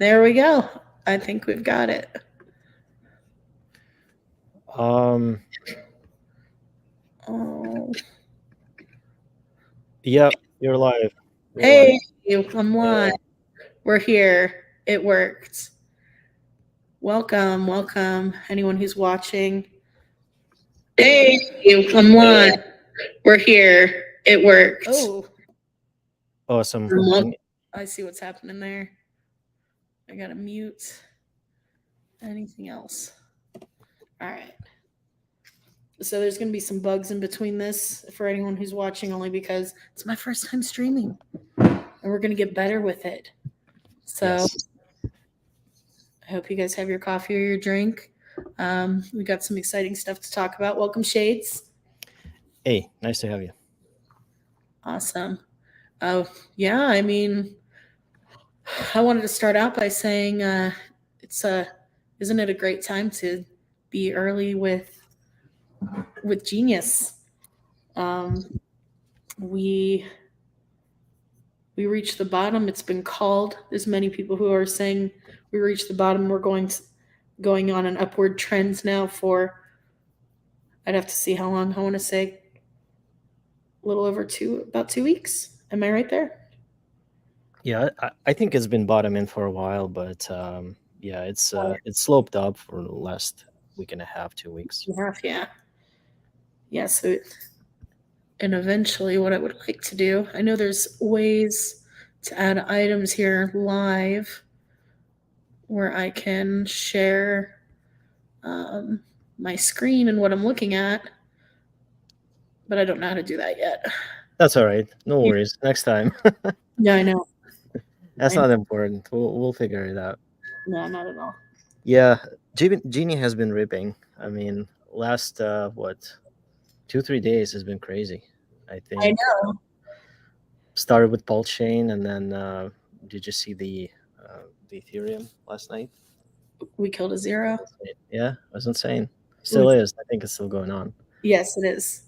There we go. I think we've got it. Um. Oh. Yep, you're live. You're Hey, live. I'm Yeah. live. We're here. It worked. Welcome, anyone who's watching. Hey, I'm live. We're here. It worked. Oh, Awesome. I see what's happening there. I gotta mute. Anything else? All right. So there's going to be some bugs in between this for anyone who's watching, only because it's my first time streaming, and we're going to get better with it. So Yes. I hope you guys have your coffee or your drink. We got some exciting stuff to talk about. Welcome, Shades. Hey, nice to have you. Awesome. Oh, yeah. I mean, I wanted to start out by saying isn't it a great time to be early with Genius? We reached the bottom. It's been called. There's many people who are saying we reached the bottom. We're going on an upward trend now for, I'd have to see how long. I want to say a little over about 2 weeks. Am I right there? Yeah, I think it's been bottoming for a while, but yeah, it's sloped up for the last week and a half, 2 weeks. Yeah. So, and eventually, what I would like to do, I know there's ways to add items here live where I can share my screen and what I'm looking at, but I don't know how to do that yet. That's all right. No worries. Next time. Yeah, I know. That's not important. We'll figure it out. No, not at all. Yeah, Genie has been ripping. I mean, last 2-3 days has been crazy. I think I know. started with Pulse Chain, and then did you see the Ethereum last night? We killed a zero. Yeah, it was insane. Still is. I think it's still going on. Yes, it is.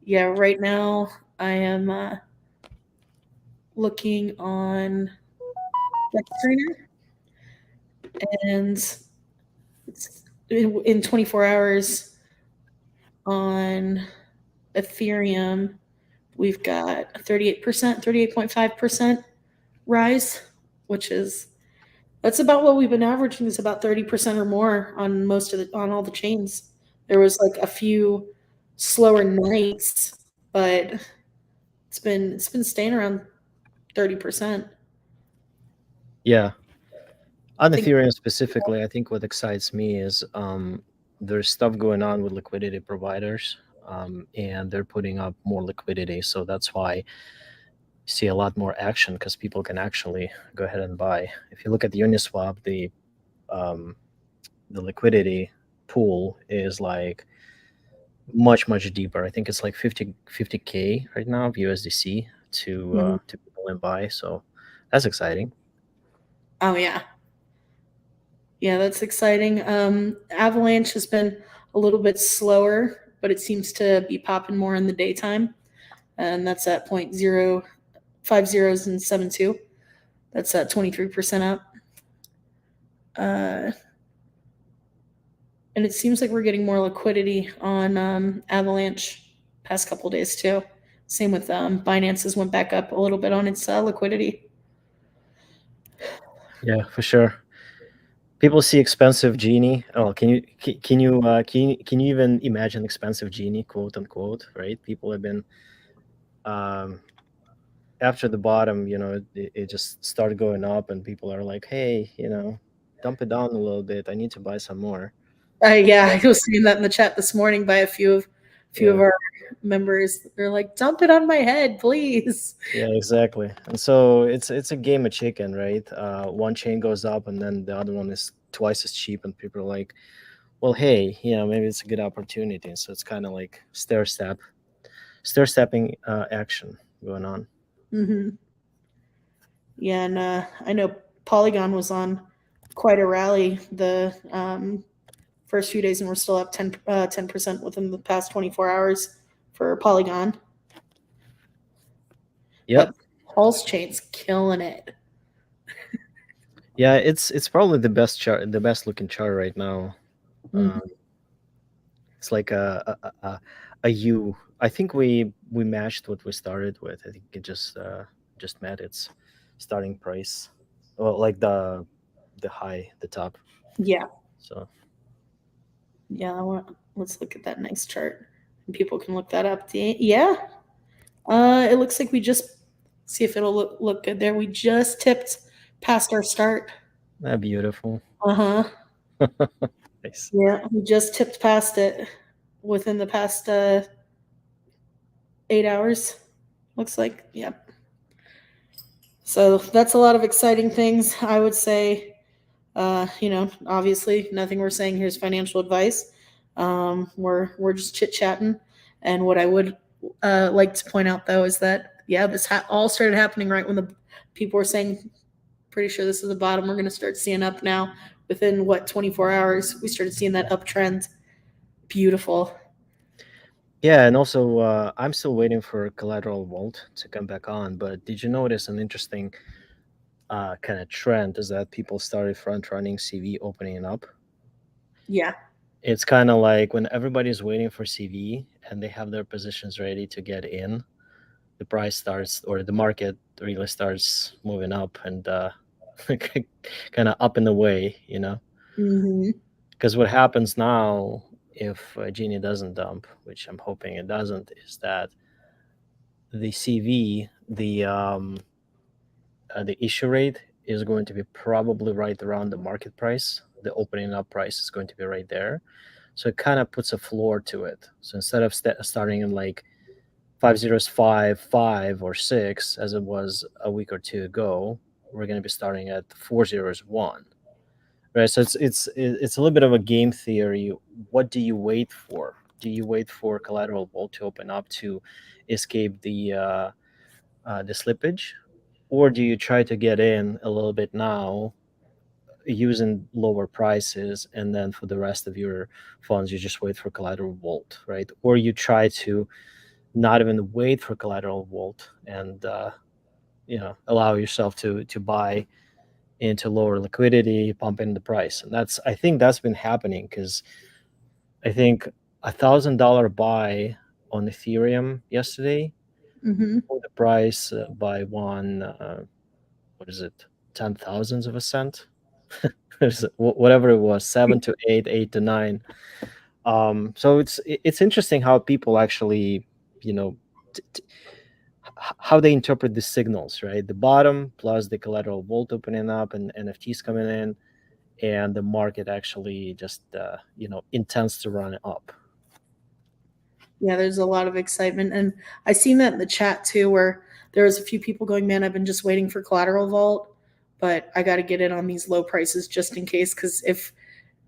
Yeah, right now I am looking on Screener, and it's in 24 hours on Ethereum, we've got a 38%, 38.5% rise, which is that's about what we've been averaging. Is about 30% or more on on all the chains. There was like a few slower nights, but it's been staying around 30%. Yeah. On Ethereum specifically, I think what excites me is there's stuff going on with liquidity providers, and they're putting up more liquidity. So that's why you see a lot more action because people can actually go ahead and buy. If you look at the Uniswap, the liquidity pool is like much deeper. I think it's like 50K right now of USDC to people and buy. So that's exciting. Oh yeah, that's exciting. Avalanche has been a little bit slower, but it seems to be popping more in the daytime, and that's at 0.050 and 72. That's at 23% up. And it seems like we're getting more liquidity on Avalanche past couple days too. Same with Binance's went back up a little bit on its liquidity. Yeah, for sure. People see expensive Genie. Oh, can you even imagine expensive Genie, quote unquote, right? People have been after the bottom, it just started going up, and people are like, hey, dump it down a little bit. I need to buy some more. Yeah, I was seeing that in the chat this morning by a few of our members. They're like, dump it on my head, please. Yeah, exactly. And so it's a game of chicken, right? One chain goes up, and then the other one is twice as cheap, and people are like, well, hey, maybe it's a good opportunity. So it's kind of like stair-stepping action going on. Mm-hmm. Yeah, and I know Polygon was on quite a rally the first few days, and we're still up 10% within the past 24 hours for Polygon. Yep. But Pulse Chain's killing it. Yeah, it's probably the best chart, the best looking chart right now. Um, Mhm. it's like a U. I think we matched what we started with. I think it just met its starting price, well, like the high, the top. Yeah, So yeah. Let's look at that nice chart. And people can look that up. Yeah. It looks like we just see if it'll look good there. We just tipped past our start. beautiful. Uh huh. Nice. Yeah, we just tipped past it within the past 8 hours. Looks like. Yep. So that's a lot of exciting things. I would say, obviously, nothing we're saying here is financial advice. We're just chit chatting. And what I would like to point out, though, is that yeah, this all started happening right when the people were saying, pretty sure this is the bottom. We're going to start seeing up now. Within what 24 hours, we started seeing that uptrend. Beautiful. Yeah, and also I'm still waiting for Collateral Vault to come back on. But did you notice an interesting kind of trend is that people started front running CV opening up? Yeah. It's kind of like when everybody's waiting for CV and they have their positions ready to get in, the price starts or the market really starts moving up and kind of up in the way, you know? Hmm. Because what happens now, if Genie doesn't dump, which I'm hoping it doesn't, is that the CV, the issue rate is going to be probably right around the market price. The opening up price is going to be right there. So it kind of puts a floor to it. So instead of starting in like 5055 or 6 as it was a week or two ago, we're going to be starting at 401. Right? So it's a little bit of a game theory. What do you wait for? Do you wait for collateral vault to open up to escape the slippage, or do you try to get in a little bit now using lower prices, and then for the rest of your funds you just wait for collateral vault, right? Or you try to not even wait for collateral vault and allow yourself to buy into lower liquidity, pumping the price. And I think that's been happening because I think $1,000 buy on Ethereum yesterday Hmm. for the price by one what is it, 10 thousandths of a cent. Whatever it was, 7 to 8, 8 to 9. So it's interesting how people actually, you know, how they interpret the signals, right? The bottom plus the collateral vault opening up and NFTs coming in, and the market actually just intends to run up. Yeah, there's a lot of excitement. And I seen that in the chat too, where there was a few people going, man, I've been just waiting for collateral vault, but I got to get in on these low prices just in case. Because if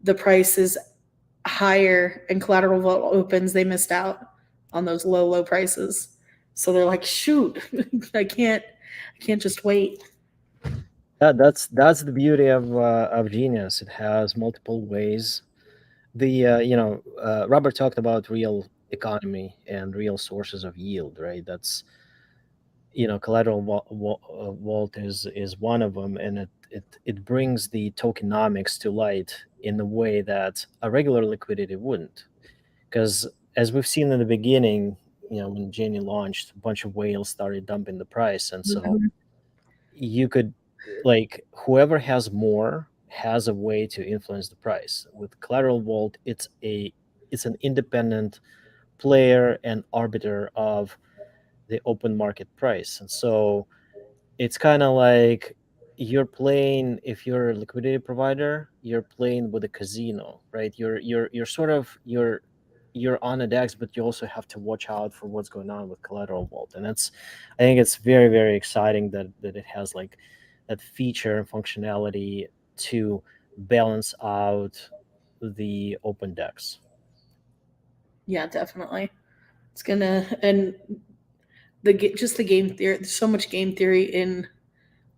the price is higher and collateral vault opens, they missed out on those low prices. So they're like, shoot, I can't just wait. That's the beauty of Genius. It has multiple ways. Robert talked about real economy and real sources of yield, right? That's collateral vault is one of them, and it brings the tokenomics to light in a way that a regular liquidity wouldn't. Because as we've seen in the beginning, when Genie launched, a bunch of whales started dumping the price, and so Mhm. you could, like, whoever has more has a way to influence the price. With collateral vault, it's an independent player and arbiter of the open market price. And so it's kind of like you're playing, if you're a liquidity provider, you're playing with a casino, right? You're sort of you're on a dex, but you also have to watch out for what's going on with collateral vault. And I think it's very, very exciting that it has like that feature and functionality to balance out the open dex. Yeah, definitely. It's gonna and just the game theory. There's so much game theory in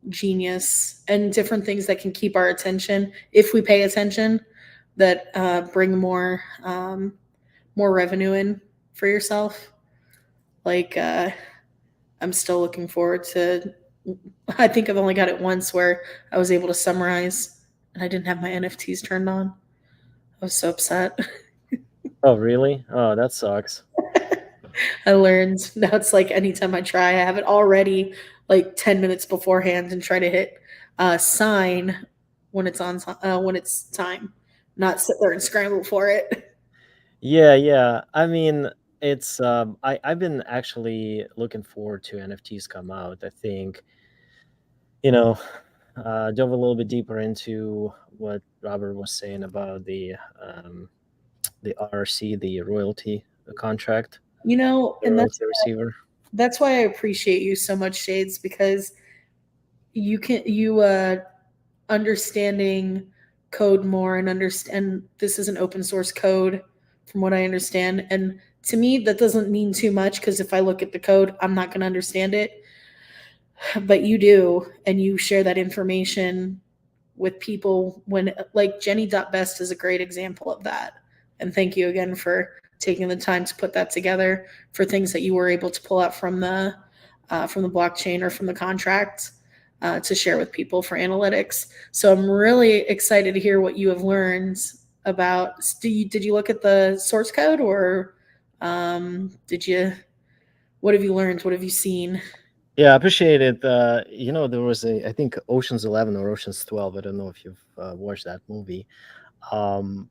Genius and different things that can keep our attention if we pay attention that bring more revenue in for yourself. Like I'm still looking forward to. I think I've only got it once where I was able to summarize and I didn't have my NFTs turned on. I was so upset. Oh, really? Oh, that sucks. I learned now it's like anytime I try, I have it already like 10 minutes beforehand and try to hit sign when it's on when it's time, not sit there and scramble for it. Yeah, yeah. I mean, it's I've been actually looking forward to NFTs come out. I think, you know, dove a little bit deeper into what Robert was saying about the RRC, the royalty contract, You know, the and royalty receiver. that's why I appreciate you so much, Shades, because you understanding code more and understand this is an open source code from what I understand. And to me, that doesn't mean too much because if I look at the code, I'm not going to understand it. But you do, and you share that information with people when, like, Geni.best is a great example of that. And thank you again for taking the time to put that together for things that you were able to pull out from the blockchain or from the contract to share with people for analytics. So I'm really excited to hear what you have learned about. Did you look at the source code or did you? What have you learned? What have you seen? Yeah, I appreciate it. There was I think Ocean's 11 or Ocean's 12. I don't know if you've watched that movie. Um,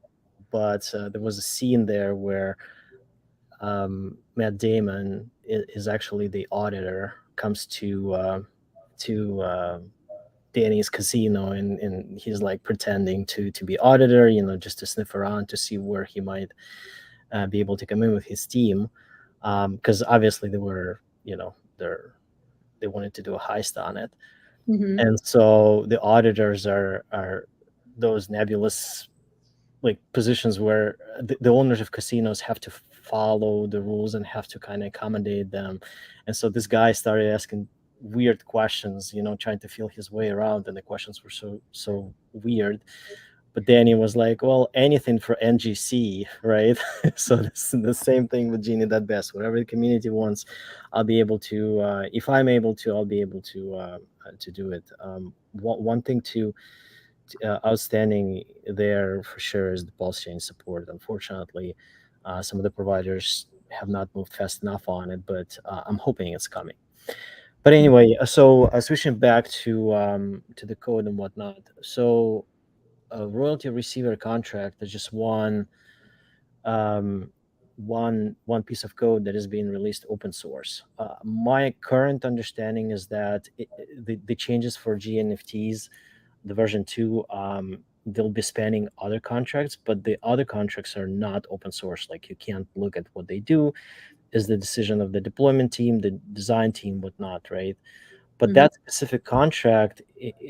but there was a scene there where Matt Damon is actually the auditor, comes to Danny's casino, and he's like pretending to be auditor, just to sniff around to see where he might be able to come in with his team, because obviously they wanted to do a heist on it, Mm-hmm. and so the auditors are those nebulous like positions where the owners of casinos have to follow the rules and have to kind of accommodate them. And so this guy started asking weird questions, trying to feel his way around, and the questions were so weird. But Danny was like, well, anything for NGC, right? So this the same thing with Genie that best. Whatever the community wants, I'll be able to. If I'm able to, I'll be able to do it. One thing to outstanding there for sure is the pulse chain support. Unfortunately, some of the providers have not moved fast enough on it, but I'm hoping it's coming. But anyway, so switching back to the code and whatnot. So a royalty receiver contract is just um, one piece of code that is being released open source. My current understanding is that the changes for GNFTs, the version 2, they'll be spanning other contracts, but the other contracts are not open source. Like, you can't look at what they do. Is the decision of the deployment team, the design team, whatnot, right? But Mm-hmm. that specific contract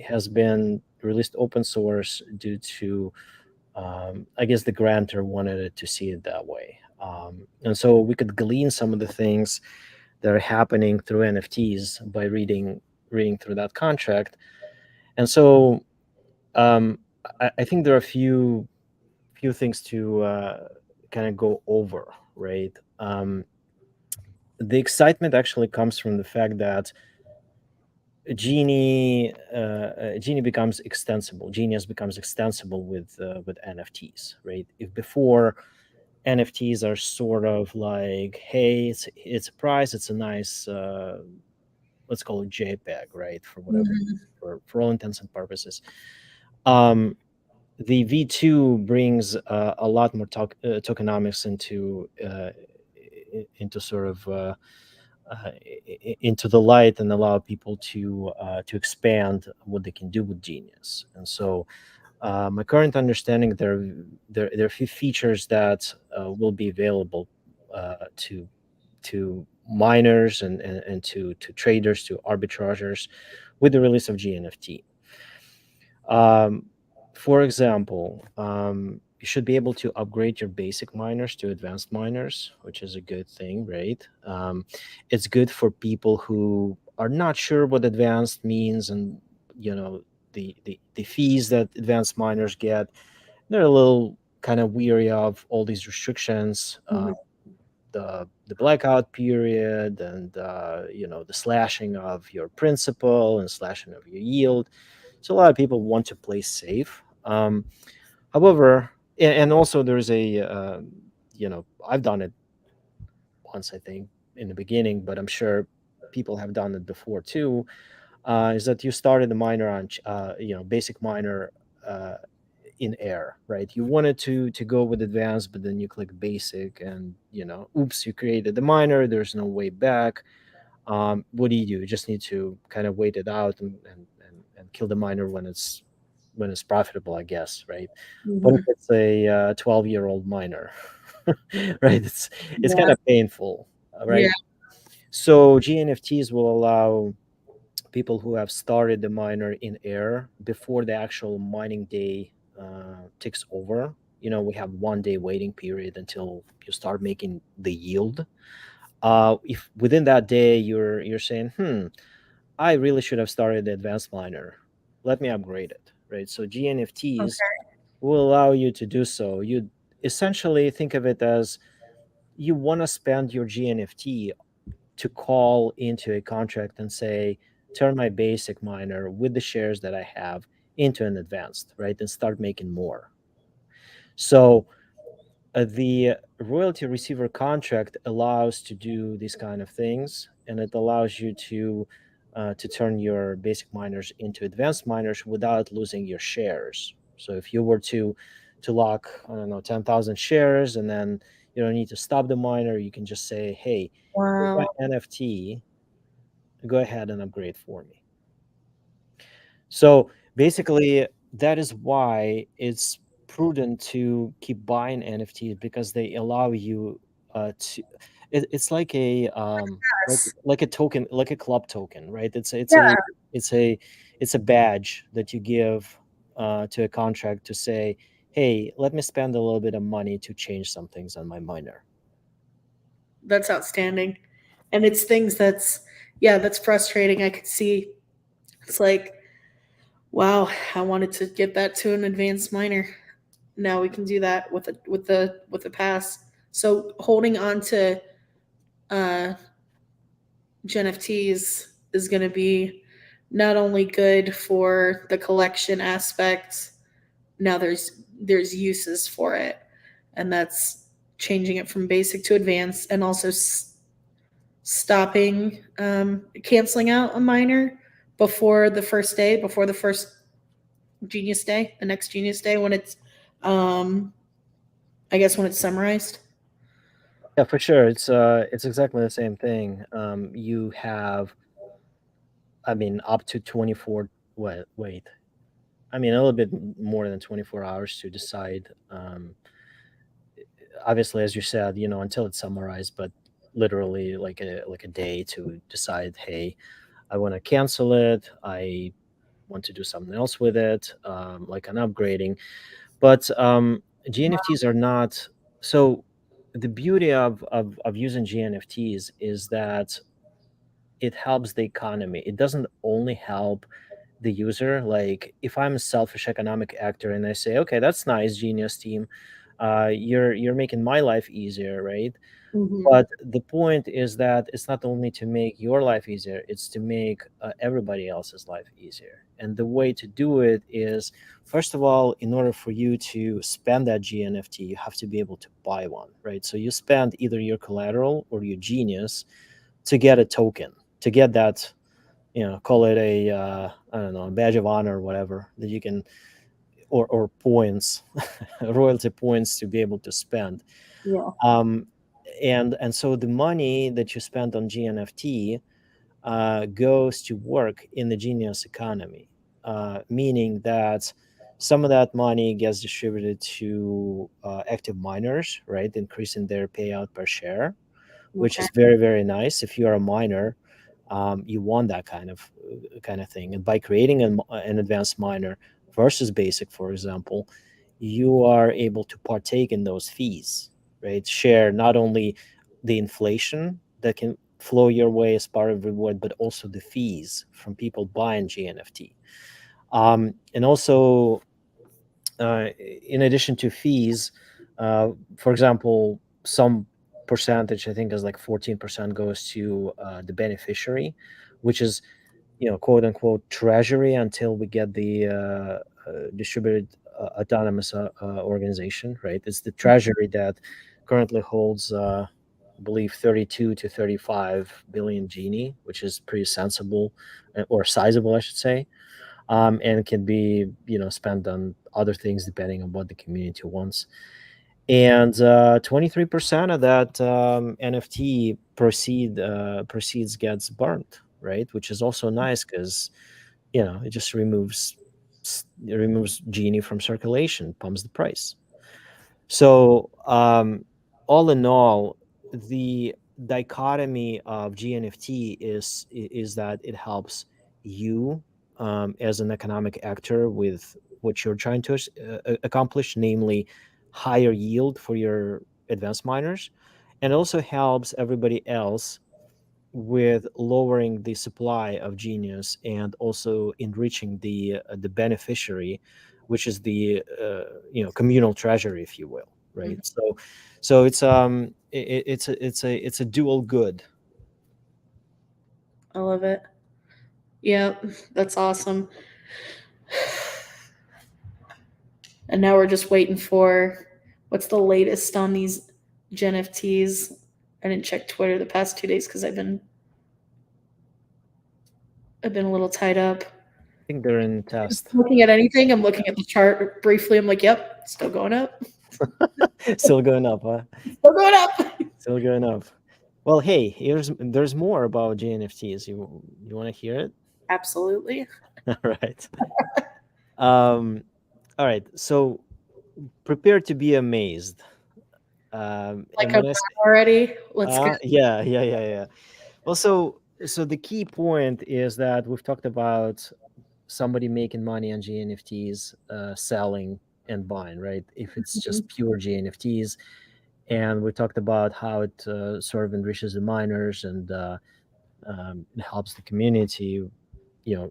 has been released open source due to, I guess, the grantor wanted it to see it that way. And so we could glean some of the things that are happening through NFTs by reading through that contract. And so I think there are a few things to kind of go over, right? The excitement actually comes from the fact that Genie becomes extensible. Genius becomes extensible with NFTs, right? If before NFTs are sort of like, hey, it's a prize, it's a nice let's call it JPEG, right? For whatever, Mm-hmm. for all intents and purposes. Um, the V2 brings a lot more tokenomics into sort of into the light, and allow people to expand what they can do with Genius. And so, my current understanding, there are a few features that will be available to miners and to traders, to arbitrageurs, with the release of GNFT. Um, for example, you should be able to upgrade your basic miners to advanced miners, which is a good thing, right? It's good for people who are not sure what advanced means, and the fees that advanced miners get. They're a little kind of weary of all these restrictions. Mm-hmm. the blackout period, and the slashing of your principal and slashing of your yield. So a lot of people want to play safe. However, and also there's I've done it once, I think, in the beginning, but I'm sure people have done it before too. Is that you started the miner on basic miner uh, in air, right? You wanted to go with advanced, but then you click basic, and oops, you created the miner. There's no way back. What do? You just need to kind of wait it out, and kill the miner when it's profitable, I guess, right? But if Mhm. it's a 12-year-old miner, right, it's kind Yeah. of painful, Yeah. right? So GNFTs will allow people who have started the miner in air before the actual mining day ticks over. We have 1 day waiting period until you start making the yield. If within that day you're saying, I really should have started the advanced miner, let me upgrade it, right? So GNFTs Okay. will allow you to do so. You essentially think of it as you want to spend your GNFT to call into a contract and say, turn my basic miner with the shares that I have into an advanced, right? And start making more. So the royalty receiver contract allows to do these kind of things, and it allows you to turn your basic miners into advanced miners without losing your shares. So if you were to lock, I don't know, 10,000 shares, and then you don't need to stop the miner, you can just say, hey, for my Wow. NFT, go ahead and upgrade for me. So basically, that is why it's prudent to keep buying NFTs, because they allow you to. It's like Yes. like a token, like a club token, right? Yeah. It's a it's a badge that you give to a contract to say, hey, let me spend a little bit of money to change some things on my miner. That's outstanding. And it's things that's, yeah, that's frustrating. I could see it's like, wow, I wanted to get that to an advanced minor. Now we can do that with the pass. So holding on to uh, GenFTs is going to be not only good for the collection aspect. Now there's uses for it, and that's changing it from basic to advanced, and also stopping canceling out a minor before the first Genius Day, the next Genius Day when it's um, I guess when it's summarized. Yeah, for sure. It's exactly the same thing. You have, I mean, up to 24. Wait. I mean, a little bit more than 24 hours to decide. Obviously, as you said, until it's summarized, but literally like a day to decide. Hey, I want to cancel it. I want to do something else with it, like an upgrading. But GNFTs are not so. The beauty of using GNFTs is that it helps the economy. It doesn't only help the user. Like if I'm a selfish economic actor and I say, okay, that's nice, Genius team, you're making my life easier, right? Mm-hmm. But the point is that it's not only to make your life easier, it's to make everybody else's life easier. And the way to do it is, first of all, in order for you to spend that GNFT, you have to be able to buy one, right? So you spend either your collateral or your genius to get a token, to get that, call it a I don't know, a badge of honor or whatever that you can, or points, royalty points to be able to spend. Yeah. um and so the money that you spend on GNFT goes to work in the genius economy, meaning that some of that money gets distributed to active miners, right, increasing their payout per share, which Okay. is very, very nice. If you're a miner, you want that kind of thing. And by creating an advanced miner versus basic, for example, you are able to partake in those fees, right? Share not only the inflation that can flow your way as part of reward, but also the fees from people buying GNFT. And also, in addition to fees, for example, some percentage, I think, is like 14% goes to the beneficiary, which is, quote unquote treasury until we get the distributed autonomous organization, right? It's the treasury that currently holds, I believe, 32 to 35 billion Genie, which is pretty sensible, or sizable, I should say, and can be, spent on other things depending on what the community wants. And 23% of that NFT proceeds gets burnt, right? Which is also nice because it just removes Genie from circulation, pumps the price. So, all in all, the dichotomy of GNFT is that it helps you, as an economic actor with what you're trying to accomplish, namely higher yield for your advanced miners, and also helps everybody else with lowering the supply of genius and also enriching the beneficiary, which is the communal treasury, if you will, right? Mhm. So it's a dual good. I love it. Yep, that's awesome. And now we're just waiting for what's the latest on these GenFTs. I didn't check Twitter the past 2 days because I've been a little tied up. I think they're in test. Looking at anything, I'm looking at the chart briefly. I'm like, yep, still going up. Still going up, huh? Still going up. Still going up. Well, hey, there's more about GNFTs. You want to hear it? Absolutely. All right. All right. So prepare to be amazed. Like And I'm when I say, already. Let's go. yeah. Well, so the key point is that we've talked about somebody making money on GNFTs, selling and buying, right? If it's Mhm. just pure GNFTs, and we talked about how it sort of enriches the miners and it helps the community,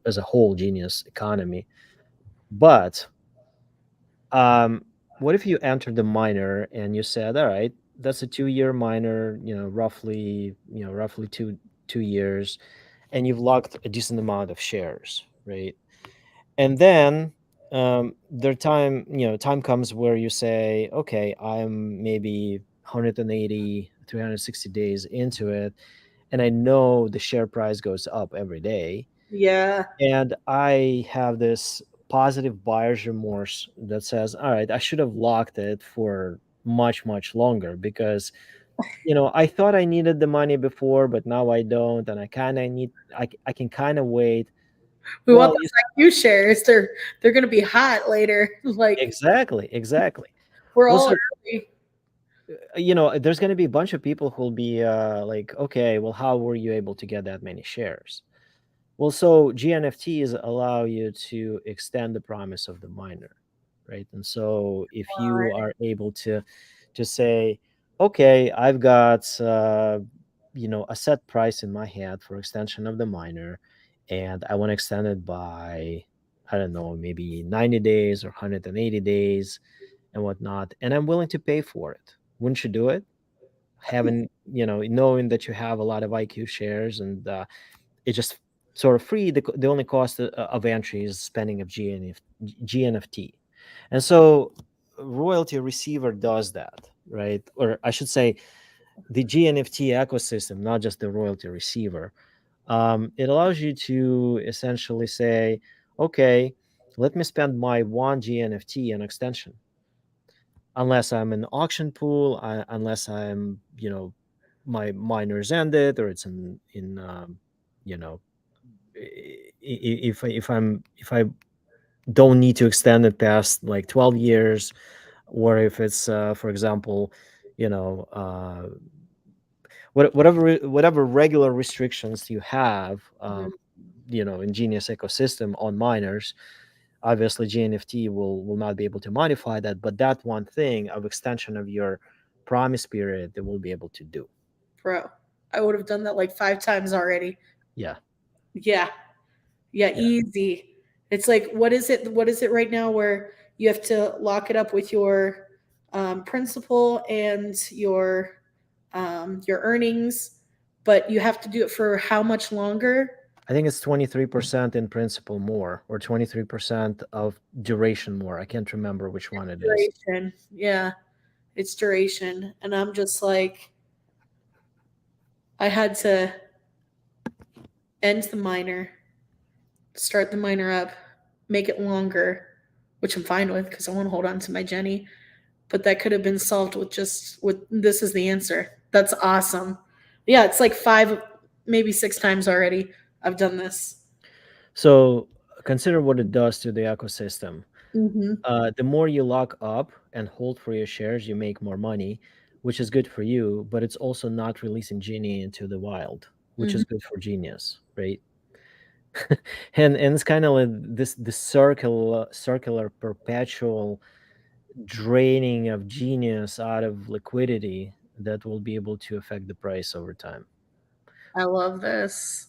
as a whole, genius economy. But what if you entered the miner and you said, all right, that's a 2-year miner, roughly 2 years, and you've locked a decent amount of shares, right? And then time comes where you say, okay, I'm maybe 180, 360 days into it, and I know the share price goes up every day, Yeah. and I have this positive buyer's remorse that says, all right, I should have locked it for much, much longer because, I thought I needed the money before, but now I don't. And I can kind of wait. We want Well, those IQ shares. They're gonna be hot later. Like exactly. we're Well, all so, early. there's going to be a bunch of people who'll be like, okay, well, how were you able to get that many shares? Well, so GNFTs allow you to extend the promise of the miner, right? And so if you are able to say, okay, I've got a set price in my head for extension of the miner, and I want to extend it by, I don't know, maybe 90 days or 180 days and whatnot, and I'm willing to pay for it. Wouldn't you do it? Having, knowing that you have a lot of IQ shares, and it's just sort of free. The only cost of entry is spending of GNFT. And so royalty receiver does that, right? Or I should say the GNFT ecosystem, not just the royalty receiver. It allows you to essentially say, okay, let me spend my one GNFT on extension. Unless I'm in auction pool, unless I'm, my miners ended, or it's in you know, if I don't need to extend it past like 12 years, or if it's for example, you know uh, whatever regular restrictions you have, Mhm. in Genius ecosystem on miners, obviously GNFT will not be able to modify that, but that one thing of extension of your promise period, they will be able to do. Bro, I would have done that like 5 times already. Yeah, Yeah. Yeah, yeah. easy. It's like what is it? What is it right now where you have to lock it up with your principal and your your earnings, but you have to do it for how much longer? I think it's 23% in principle more, or 23% of duration more. I can't remember which one it is. Duration. Yeah, it's duration. And I'm just like, I had to end the minor, start the minor up, make it longer, which I'm fine with because I want to hold on to my Geni. But that could have been solved with just with this is the answer. That's awesome. Yeah, it's like 5, maybe 6 times already I've done this. So consider what it does to the ecosystem. Mm-hmm. The more you lock up and hold for your shares, you make more money, which is good for you, but it's also not releasing Genie into the wild, which Mm-hmm. is good for Genius, right? And it's kind of like this circular perpetual draining of Genius out of liquidity that will be able to affect the price over time. I love this.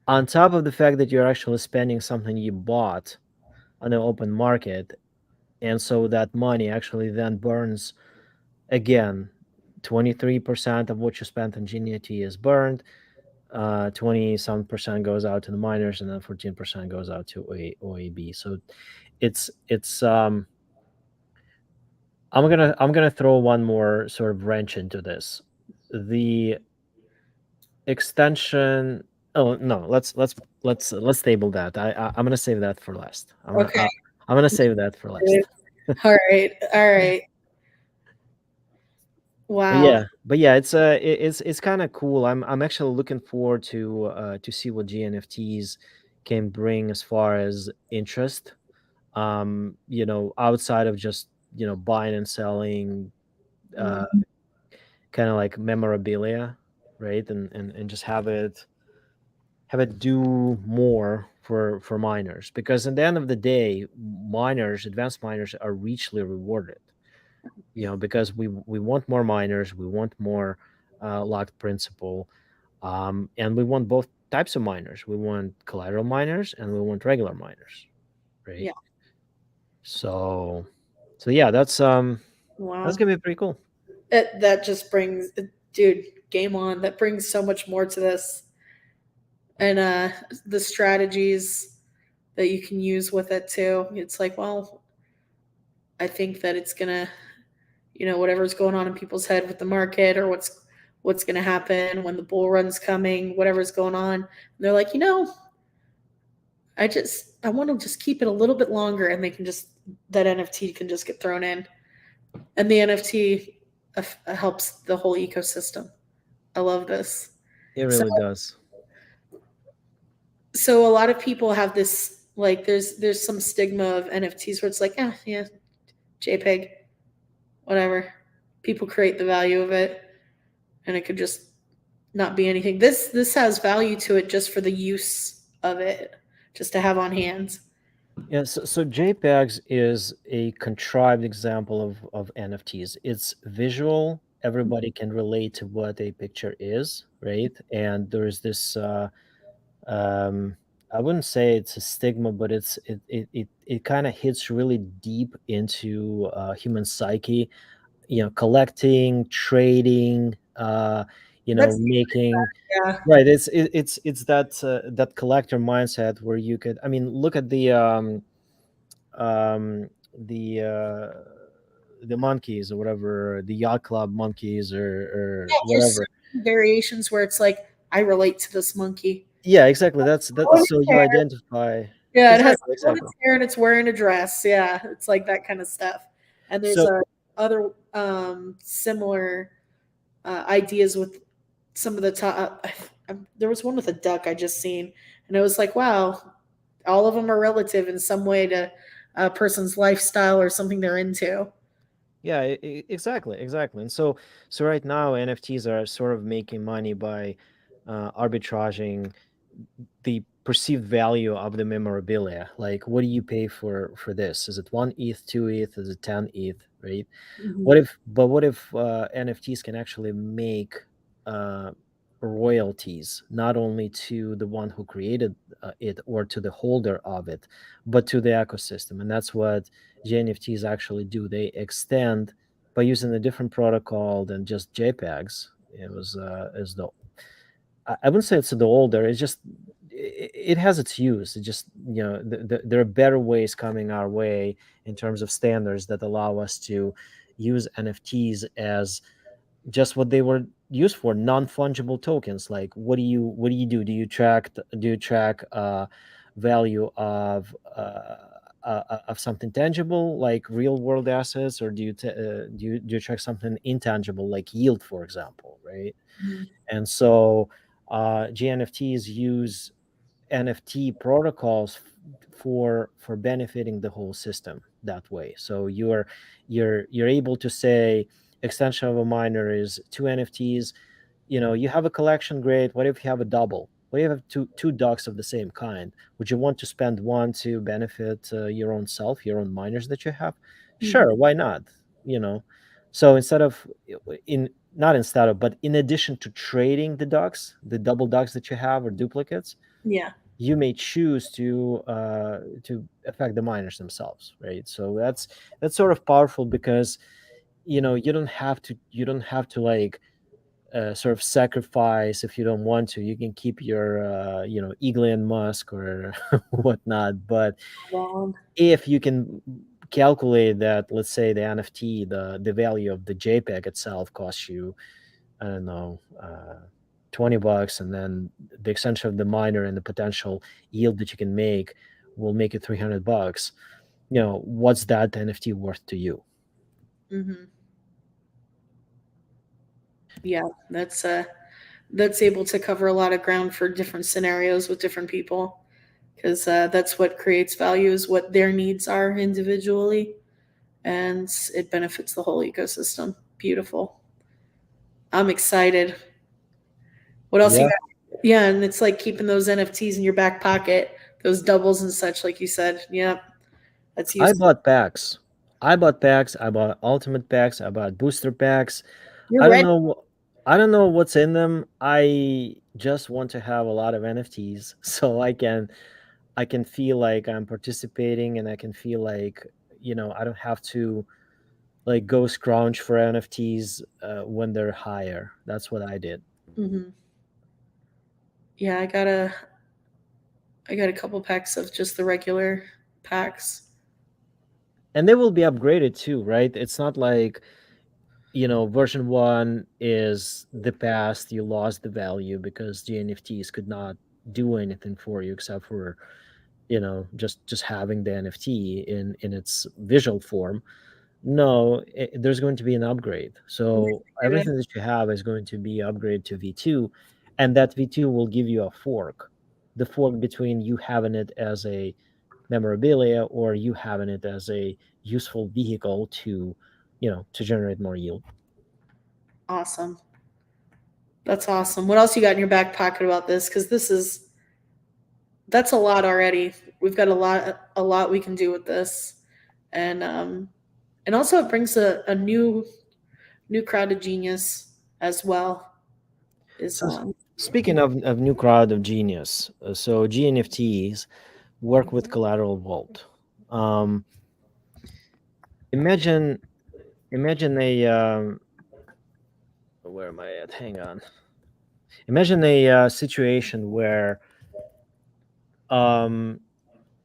On top of the fact that you're actually spending something you bought on the open market, and so that money actually then burns again. 23% of what you spent on GNT is burned. 20 some percent goes out to the miners, and then 14% goes out to OAB. So it's I'm gonna throw one more sort of wrench into this. The extension. Oh no, let's table that. I'm gonna save that for last. Okay. I'm gonna save that for last. All right. All right. Wow. But yeah, it's kind of cool. I'm actually looking forward to see what GNFTs can bring as far as interest. Outside of just buying and selling, uh, Mhm. kind of like memorabilia, right? And just have it do more for miners, because at the end of the day, advanced miners are richly rewarded, because we want more miners, we want more locked principal, and we want both types of miners. We want collateral miners and we want regular miners, right? Yeah. So yeah, that's Wow. gonna be pretty cool. That just brings, dude, game on. That brings so much more to this. And the strategies that you can use with it too. It's like, well, I think that it's gonna, whatever's going on in people's head with the market or what's gonna happen when the bull run's coming, whatever's going on. And they're like, I want to just keep it a little bit longer, and they can just that NFT can just get thrown in, and the NFT helps the whole ecosystem. I love this. It So, really does. so a lot of people have this like there's some stigma of NFTs where it's like, yeah, JPEG, whatever. People create the value of it, and it could just not be anything. This has value to it just for the use of it, just to have on hand. Yeah, so JPEGs is a contrived example of NFTs. It's visual. Everybody can relate to what a picture is, right? And there's this um I wouldn't say it's a stigma, but it kind of hits really deep into human psyche, collecting, trading, That's making. yeah, Right, it's that collector mindset where you could, I mean, look at um the uh the monkeys or whatever, the yacht club monkeys or yeah. There's whatever. certain variations where it's like I relate to this monkey. Yeah, exactly. That's Oh, so you identify. yeah, it has Exactly, on its exactly. hair and it's wearing a dress. Yeah, it's like that kind of stuff. And there's So other similar ideas with some of the top. There was one with a duck I just seen, and it was like, wow, all of them are relative in some way to a person's lifestyle or something they're into. yeah, exactly. And so right now NFTs are sort of making money by arbitraging the perceived value of the memorabilia. Like, what do you pay for this? Is it 1 ETH, 2 ETH? Is it 10 ETH? Right? Mhm. What if NFTs can actually make uh, royalties not only to the one who created it or to the holder of it, but to the ecosystem? And that's what GNFTs actually do. They extend by using a different protocol than just JPEGs. It was as the I wouldn't say it's the older. It's just it has its use. It just there are better ways coming our way in terms of standards that allow us to use NFTs as just what they were used for, non-fungible tokens. Like what do you do? Do you track value of something tangible like real world assets, or do you track something intangible like yield, for example, right? Mhm. And so GNFTs use NFT protocols for benefiting the whole system that way. So you're able to say extension of a miner is two NFTs. You have a collection, great. What if you have a double? What if you have two ducks of the same kind? Would you want to spend one to benefit your own self, your own miners that you have? Mhm. Sure, why not? you know so instead of in not instead of but in addition to trading the ducks, the double ducks that you have or duplicates, Yeah. you may choose to affect the miners themselves, right? So that's sort of powerful because you don't have to like sort of sacrifice if you don't want to. You can keep your Elon Musk or whatnot, but Long. if you can calculate that, let's say the NFT, the value of the JPEG itself costs you, I don't know, $20, and then the extension of the miner and the potential yield that you can make will make it $300. What's that NFT worth to you? Hmm. Yeah, that's able to cover a lot of ground for different scenarios with different people, because that's what creates value is what their needs are individually, and it benefits the whole ecosystem. Beautiful. I'm excited. What else you Yeah, got? Yeah, and it's like keeping those NFTs in your back pocket, those doubles and such, like you said. Yep, that's I useful. bought packs. I bought ultimate packs. I bought booster packs. You're I don't ready. know. I don't know what's in them. I just want to have a lot of NFTs so I can feel like I'm participating, and I can feel like I don't have to like go scrounge for NFTs when they're higher. That's what I did. Hmm. Yeah, I got a couple packs of just the regular packs. And they will be upgraded too, right? It's not like version 1 is the past, you lost the value because the NFTs could not do anything for you except for just having the NFT in its visual form. No, there's going to be an upgrade. So everything that you have is going to be upgraded to V2, and that V2 will give you a fork. The fork between you having it as a memorabilia or you having it as a useful vehicle to generate more yield. Awesome. That's awesome. What else you got in your back pocket about this? Because that's a lot already. We've got a lot we can do with this, and and also it brings a new crowd of genius as well. Is So speaking of new crowd of genius, so GNFTs work with collateral vault. Um, imagine imagine a where am I at? Hang on. Imagine a situation where um,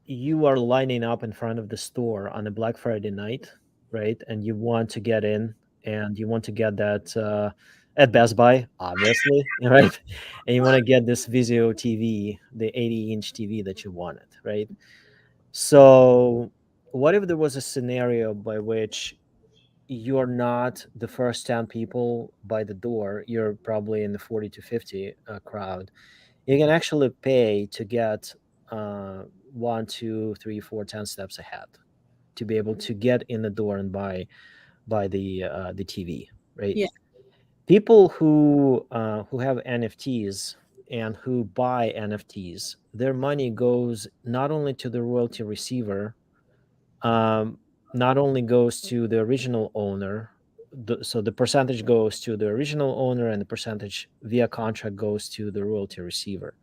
you are lining up in front of the store on a Black Friday night, right? And you want to get in, and you want to get that at Best Buy, obviously, right? And you want to get this Vizio TV, the 80-inch TV that you wanted, right? So, what if there was a scenario by which you're not the first 10 people by the door? You're probably in the 40 to 50 crowd. You can actually pay to get uh, 1, 2, 3, 4, 10 steps ahead to be able to get in the door and buy the TV, right? yeah. People who have NFTs and who buy NFTs, their money goes not only to the royalty receiver, um, not only goes to the original owner. So the percentage goes to the original owner, and the percentage via contract goes to the royalty receiver.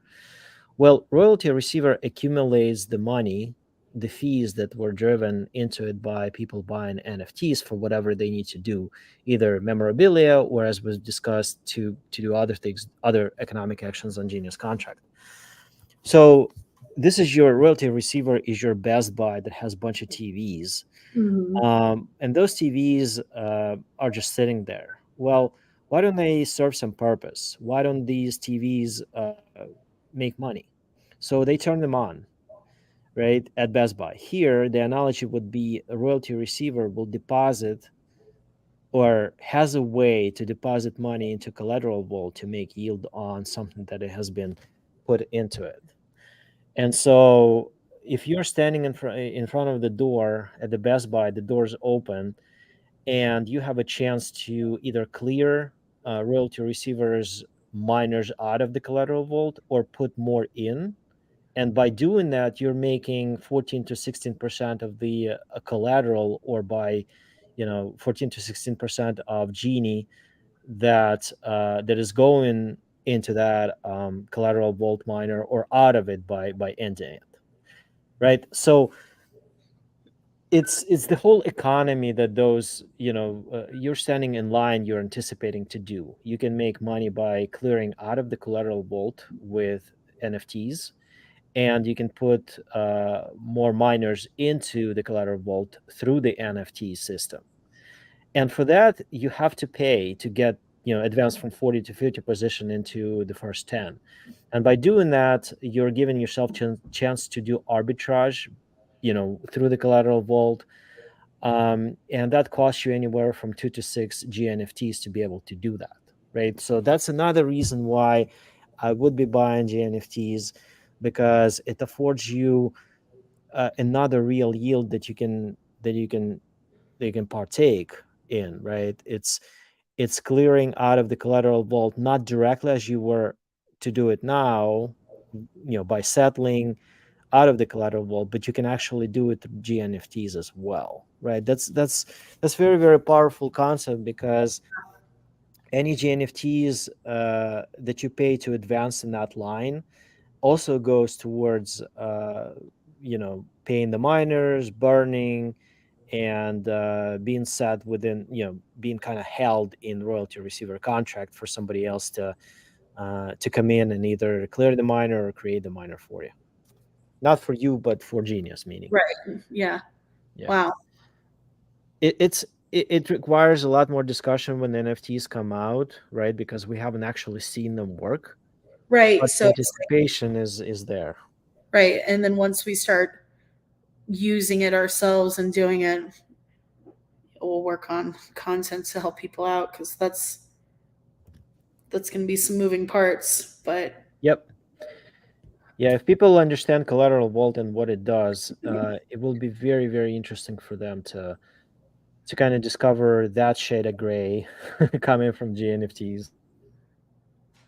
Well, royalty receiver accumulates the money the fees that were driven into it by people buying NFTs for whatever they need to do, either memorabilia or, as was discussed, to do other things, other economic actions on Genius contract. So this is your royalty receiver, is your Best Buy that has a bunch of TVs, Hmm. and those TVs are just sitting there. Well, why don't they serve some purpose? Why don't these TVs make money? So they turn them on, right, at Best Buy. Here, the analogy would be a royalty receiver will deposit or has a way to deposit money into collateral vault to make yield on something that it has been put into it. And so if you're standing in front of the door at the Best Buy, the door's open, and you have a chance to either clear royalty receivers miners out of the collateral vault or put more in, and by doing that you're making 14 to 16% of the collateral, or by 14 to 16% of Genie that is going into that collateral vault miner or out of it by ending it, right? So it's the whole economy that those you're standing in line, you're anticipating to do. You can make money by clearing out of the collateral vault with NFTs, and you can put more miners into the collateral vault through the NFT system. And for that, you have to pay to get advance from 40 to 50 position into the first 10. And by doing that, you're giving yourself chance to do arbitrage, through the collateral vault, and that costs you anywhere from 2 to 6 GNFTs to be able to do that, right? So that's another reason why I would be buying GNFTs, because it affords you another real yield that you can partake in, right? It's clearing out of the collateral vault, not directly as you were to do it now, by settling out of the collateral vault, but you can actually do it through GNFTs as well, right? That's very, very powerful concept, because any GNFTs that you pay to advance in that line also goes towards paying the miners, burning, and being set within, being kind of held in royalty receiver contract for somebody else to come in and either clear the miner or create the miner for you. Not for you, but for Genius, meaning. Right. Yeah. Yeah. Wow. It requires a lot more discussion when the NFTs come out, right? Because we haven't actually seen them work, Right. but So the it's anticipation is there. right. And then once we start using it ourselves and doing it, we'll work on content to help people out, because that's going to be some moving parts. But Yep. Yeah, if people understand collateral vault and what it does, it will be very, very interesting for them to kind of discover that shade of gray coming from GNFTs.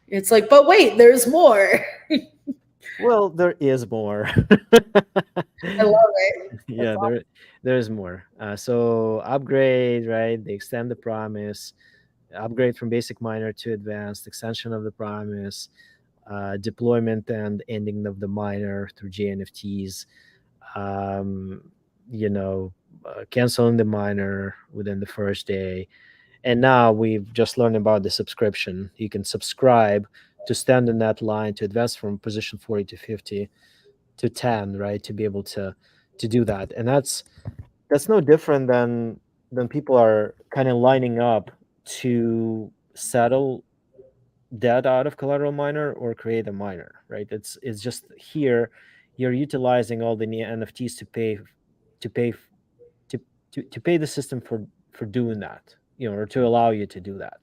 it's like, but wait, there's more. Well, there is more. I love it. That's Yeah, there's more. So upgrade, right? They extend the promise, upgrade from basic miner to advanced, extension of the promise, deployment and ending of the miner through GNFTs, um, you know, canceling the miner within the first day. And now we've just learned about the subscription. You can subscribe to stand in that line to advance from position 40 to 50 to 10, right? To be able to do that. And that's no different than people are kind of lining up to settle debt out of collateral miner or create a miner, right? It's just here you're utilizing all the NFTs to pay to to pay the system for doing that, or to allow you to do that.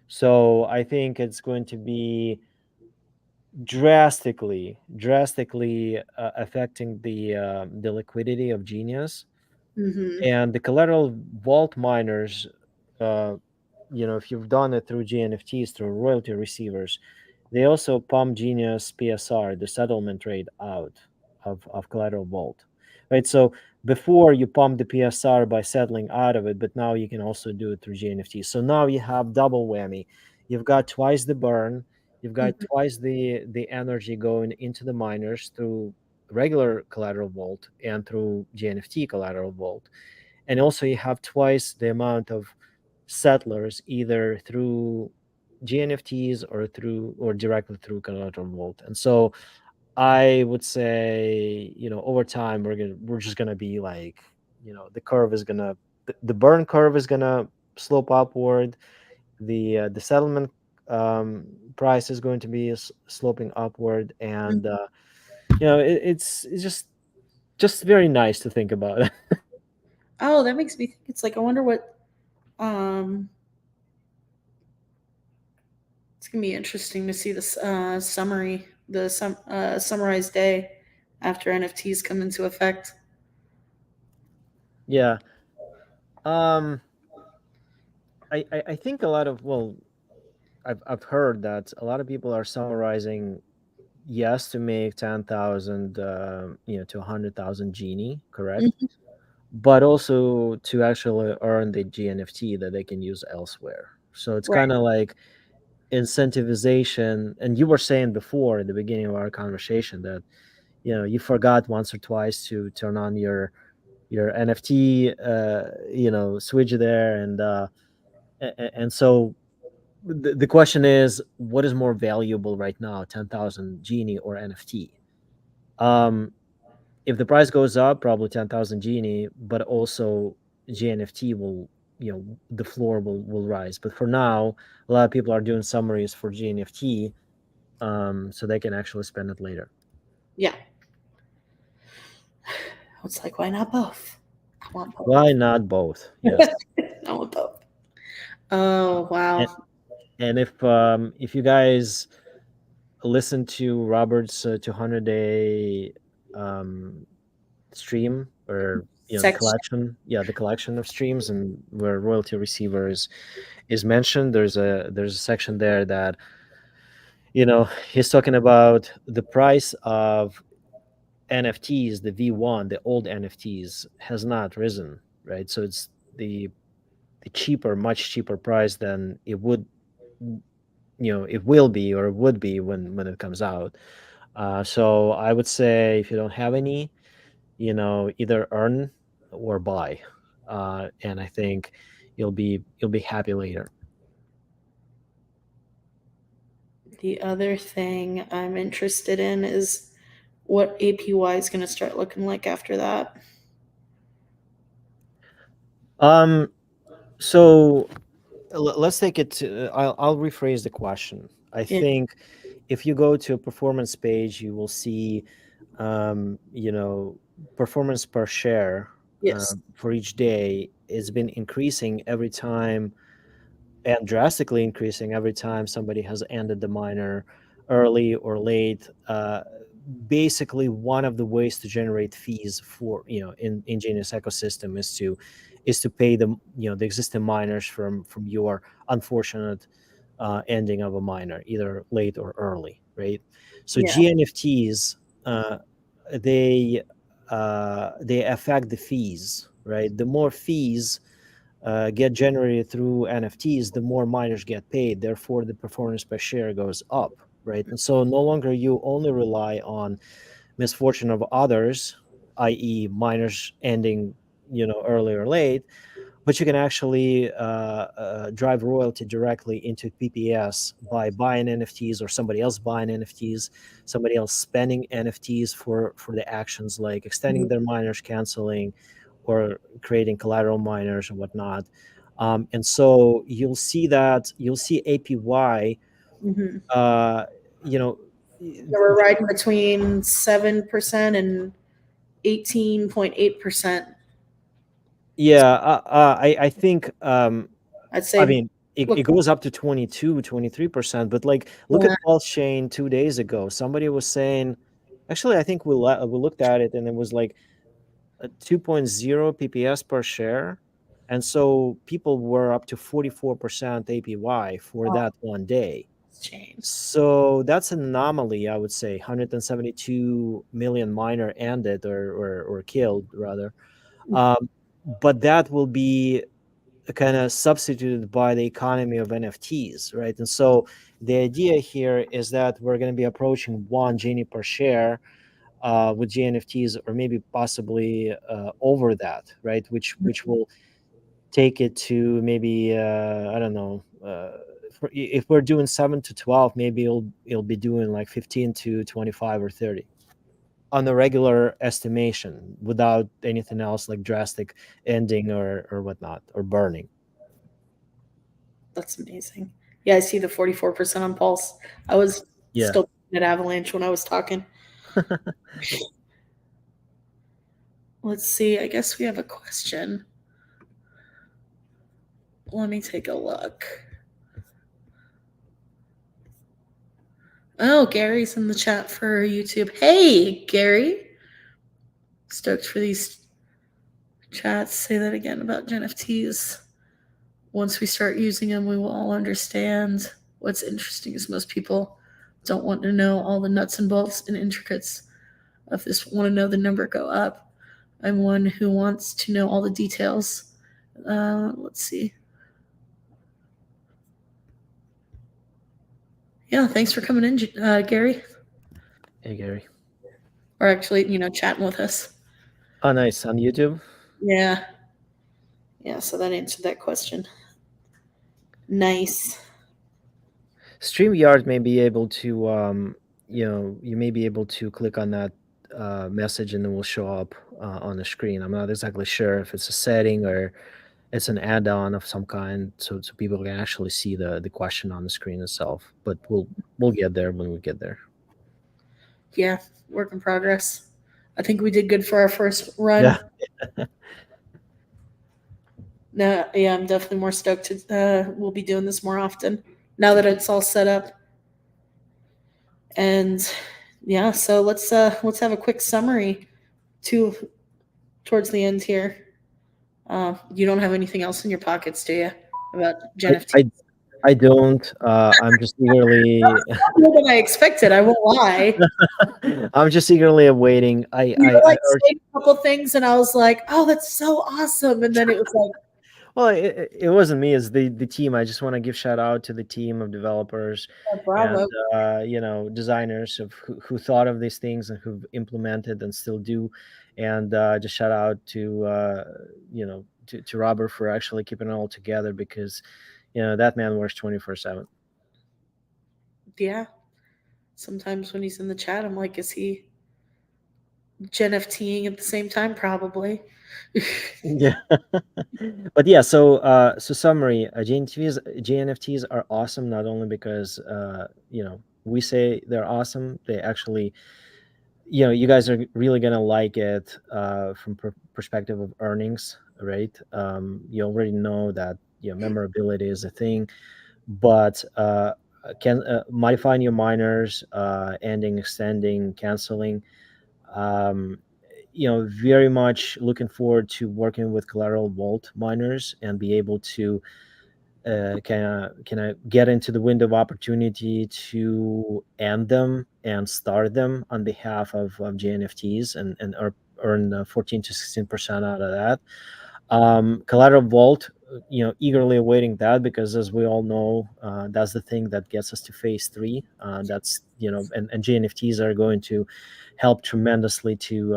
So I think it's going to be drastically affecting the liquidity of Genius. Mm-hmm. And the collateral vault miners, uh, if you've done it through GNFTs, through royalty receivers, they also pump Genius PSR, the settlement rate, out of collateral vault, right? So before you pump the PSR by settling out of it, but now you can also do it through GNFT. So now you have double whammy. You've got twice the burn, you've got Mm-hmm. twice the energy going into the miners through regular collateral vault and through GNFT collateral vault. And also you have twice the amount of settlers either through GNFTs or directly through collateral vault. And so I would say, over time we're just gonna be like, the curve is gonna the burn curve is gonna slope upward. The settlement price is going to be sloping upward, and Mhm. it's just very nice to think about. Oh, that makes me think. It's like I wonder what. Um, it's gonna be interesting to see this summary, the summarized day after NFTs come into effect. Yeah. Um. I think a lot of I've heard that a lot of people are summarizing, yes, to make 10,000 to 100,000 Genie, correct, Mhm. but also to actually earn the GNFT that they can use elsewhere. So it's Right. kind of like incentivization. And you were saying before at the beginning of our conversation that you forgot once or twice to turn on your NFT switch there, and so the question is, what is more valuable right now, 10,000 Genie or NFT? Um, if the price goes up, probably 10,000 Genie, but also GNFT will, the floor will rise. But for now, a lot of people are doing summaries for GNFT, so they can actually spend it later. Yeah. It's like why not both? I want both. Why not both? Yes. I want both. Oh And, wow. and if you guys listen to Robert's 200-day stream, or the Section. collection, the collection of streams, and where royalty receivers is mentioned, there's a section there that he's talking about the price of NFTs. The V1, the old NFTs, has not risen, right? So it's the cheaper, much cheaper price than it would, it will be or would be when it comes out. So I would say, if you don't have any, either earn or buy, and I think you'll be happy later. The other thing I'm interested in is what APY is going to start looking like after that. Um, so let's take it to, I'll rephrase the question. I Yeah. think if you go to a performance page, you will see, performance per share Yes. for each day has been increasing every time, and drastically increasing every time somebody has ended the miner early or late. Basically, one of the ways to generate fees for, in Genius ecosystem is to pay the existing miners from your unfortunate ending of a miner, either late or early, right? So Yeah. GNFTs, uh, they affect the fees, right? The more fees get generated through NFTs, the more miners get paid. Therefore, the performance per share goes up, right? And so no longer you only rely on misfortune of others, i.e., miners ending, early or late, but you can actually drive royalty directly into PPS by buying NFTs, or somebody else buying NFTs, somebody else spending NFTs for the actions like extending Mhm. their miners, canceling, or creating collateral miners and whatnot. And so you'll see APY, Mhm. uh, you know, So we're riding between 7% and 18.8%. yeah, I think, I'd I say mean, it look. goes up to 22, 23%, but like, look at Yeah. Pulse Chain 2 days ago. Somebody was saying, actually, I think we looked at it, and it was like a 2.0 PPS per share. And so people were up to 44% APY for Oh, that one day. it's changed. So that's an anomaly, I would say. 172 million miner ended, or killed, rather. But that will be kind of substituted by the economy of NFTs, right? And so the idea here is that we're going to be approaching one Genie per share, with GNFTs, or maybe possibly over that, right? Which will take it to maybe I don't know. If we're doing 7 to 12, maybe it'll be doing like 15 to 25 or 30 on the regular estimation without anything else like drastic ending or whatnot or burning. That's amazing. Yeah, I see the 44% on Pulse. I was Yeah. still at Avalanche when I was talking. Let's see. I guess we have a question. Let me take a look. Oh, Gary's in the chat for YouTube. Hey, Gary. Stoked for these chats. Say that again about GenFTs. Once we start using them, we will all understand. What's interesting is most people don't want to know all the nuts and bolts and intricates of this, want to know the number go up. I'm one who wants to know all the details. Let's see. Yeah, thanks for coming in, Gary. Hey, Gary. Or actually, chatting with us. Oh, nice. On YouTube? Yeah. Yeah, so that answered that question. Nice. StreamYard may be able to, you may be able to click on that message and it will show up on the screen. I'm not exactly sure if it's a setting or it's an add-on of some kind, so people can actually see the question on the screen itself. But we'll get there when we get there. Yeah, work in progress. I think we did good for our first Yeah. run. No, yeah, I'm definitely more stoked to. We'll be doing this more often now that it's all set up. And yeah, so let's have a quick summary to towards the end here. You don't have anything else in your pockets, do you? About I, GenFT? I I don't. I'm just eagerly. More than I expected. I won't lie. I'm just eagerly awaiting. I You I, were I like heard. saying a couple things, and I was like, "Oh, that's so awesome!" And then it was like, Well, it wasn't me. It's the team. I just want to give shout out to the team of developers oh, and "Bravo!" designers of who thought of these things and who've implemented and still do. And just shout out to to Robert for actually keeping it all together, because that man works 24/7. Yeah. Sometimes when he's in the chat, I'm like, "Is he GenFTing at the same time?" Probably. Yeah. But yeah, so summary, GNFTs are awesome, not only because we say they're awesome. They actually, you guys are really gonna like it from perspective of earnings, right? You already know that memorability is a thing, but can modifying your miners, ending, extending, canceling. um, very much looking forward to working with collateral vault miners and be able to can I get into the window of opportunity to end them and start them on behalf of GNFTs and earn 14 to 16% out of that. Collateral vault, eagerly awaiting that, because as we all know, that's the thing that gets us to phase three. That's and GNFTs are going to help tremendously to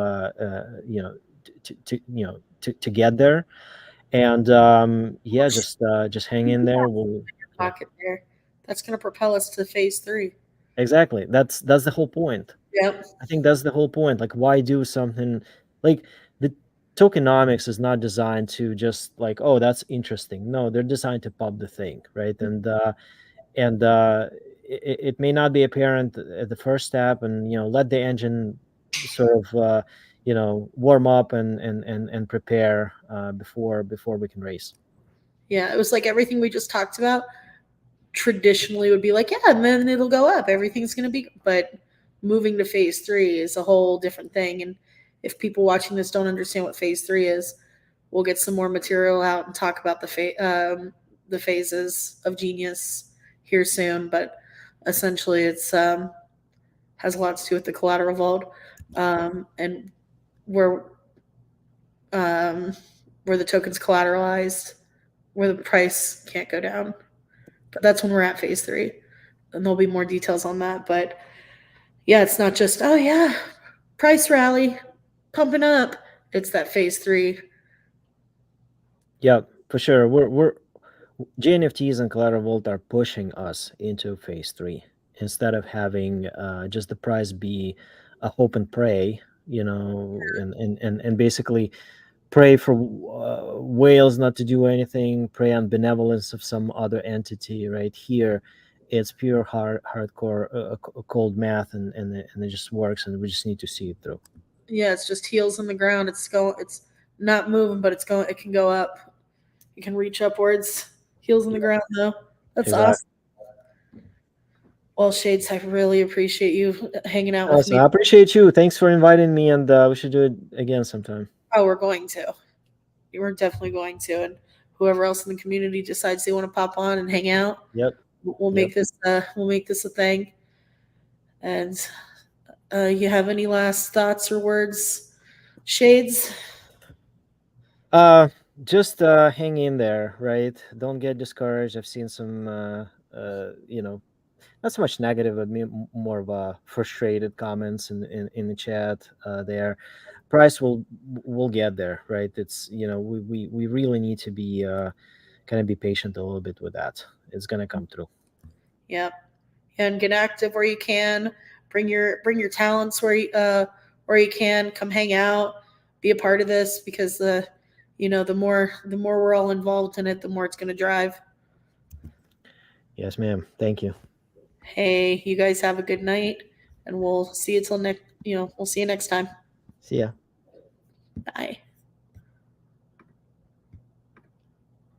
to get there. And yeah, just hang in there. We'll yeah, Pocket there. That's going to propel us to phase three. exactly. That's the whole point. Yep. I think that's the whole point. Like, why do something like the tokenomics is not designed to just like, oh, that's interesting. No, they're designed to pop the thing, right? And it may not be apparent at the first step, and let the engine sort of warm up and prepare before we can race. Yeah, it was like everything we just talked about traditionally would be like, yeah, and then it'll go up. Everything's going to be, but moving to phase three is a whole different thing. And if people watching this don't understand what phase three is, we'll get some more material out and talk about the phases of genius here soon. But essentially, it's has a lot to do with the collateral vault and where um, where the token's collateralized, where the price can't go down. But that's when we're at phase three, and there'll be more details on that. But yeah, it's not just, oh yeah, price rally, pumping up. It's that phase 3. Yeah, for sure. We're GNFTs and Collateral Vault are pushing us into phase 3 instead of having just the price be a hope and pray, and basically pray for whales not to do anything, pray on benevolence of some other entity. Right here, it's pure hardcore cold math, and it just works, and we just need to see it through. Yeah, it's just heels in the ground. It's not moving, but it can go up. It can reach upwards. Heels in the ground though. That's Exactly. awesome. Well, Shades, I really appreciate you hanging out with Awesome. me. I appreciate you. Thanks for inviting me, and we should do it again sometime. Oh, we're going to. We're definitely going to, and whoever else in the community decides they want to pop on and hang out, Yep. we'll Yep. make this a thing. And you have any last thoughts or words, Shades? Just hang in there, right? Don't get discouraged. I've seen some not so much negative, but more of frustrated comments in the chat there. Price will get there, right? It's we really need to be kind of be patient a little bit with that. It's gonna come through. Yep. And get active where you can. Bring your talents where you can. Come hang out. Be a part of this because the more we're all involved in it, the more it's going to drive. Yes, ma'am. Thank you. Hey, you guys have a good night, and we'll see you till next. We'll see you next time. See ya. Bye.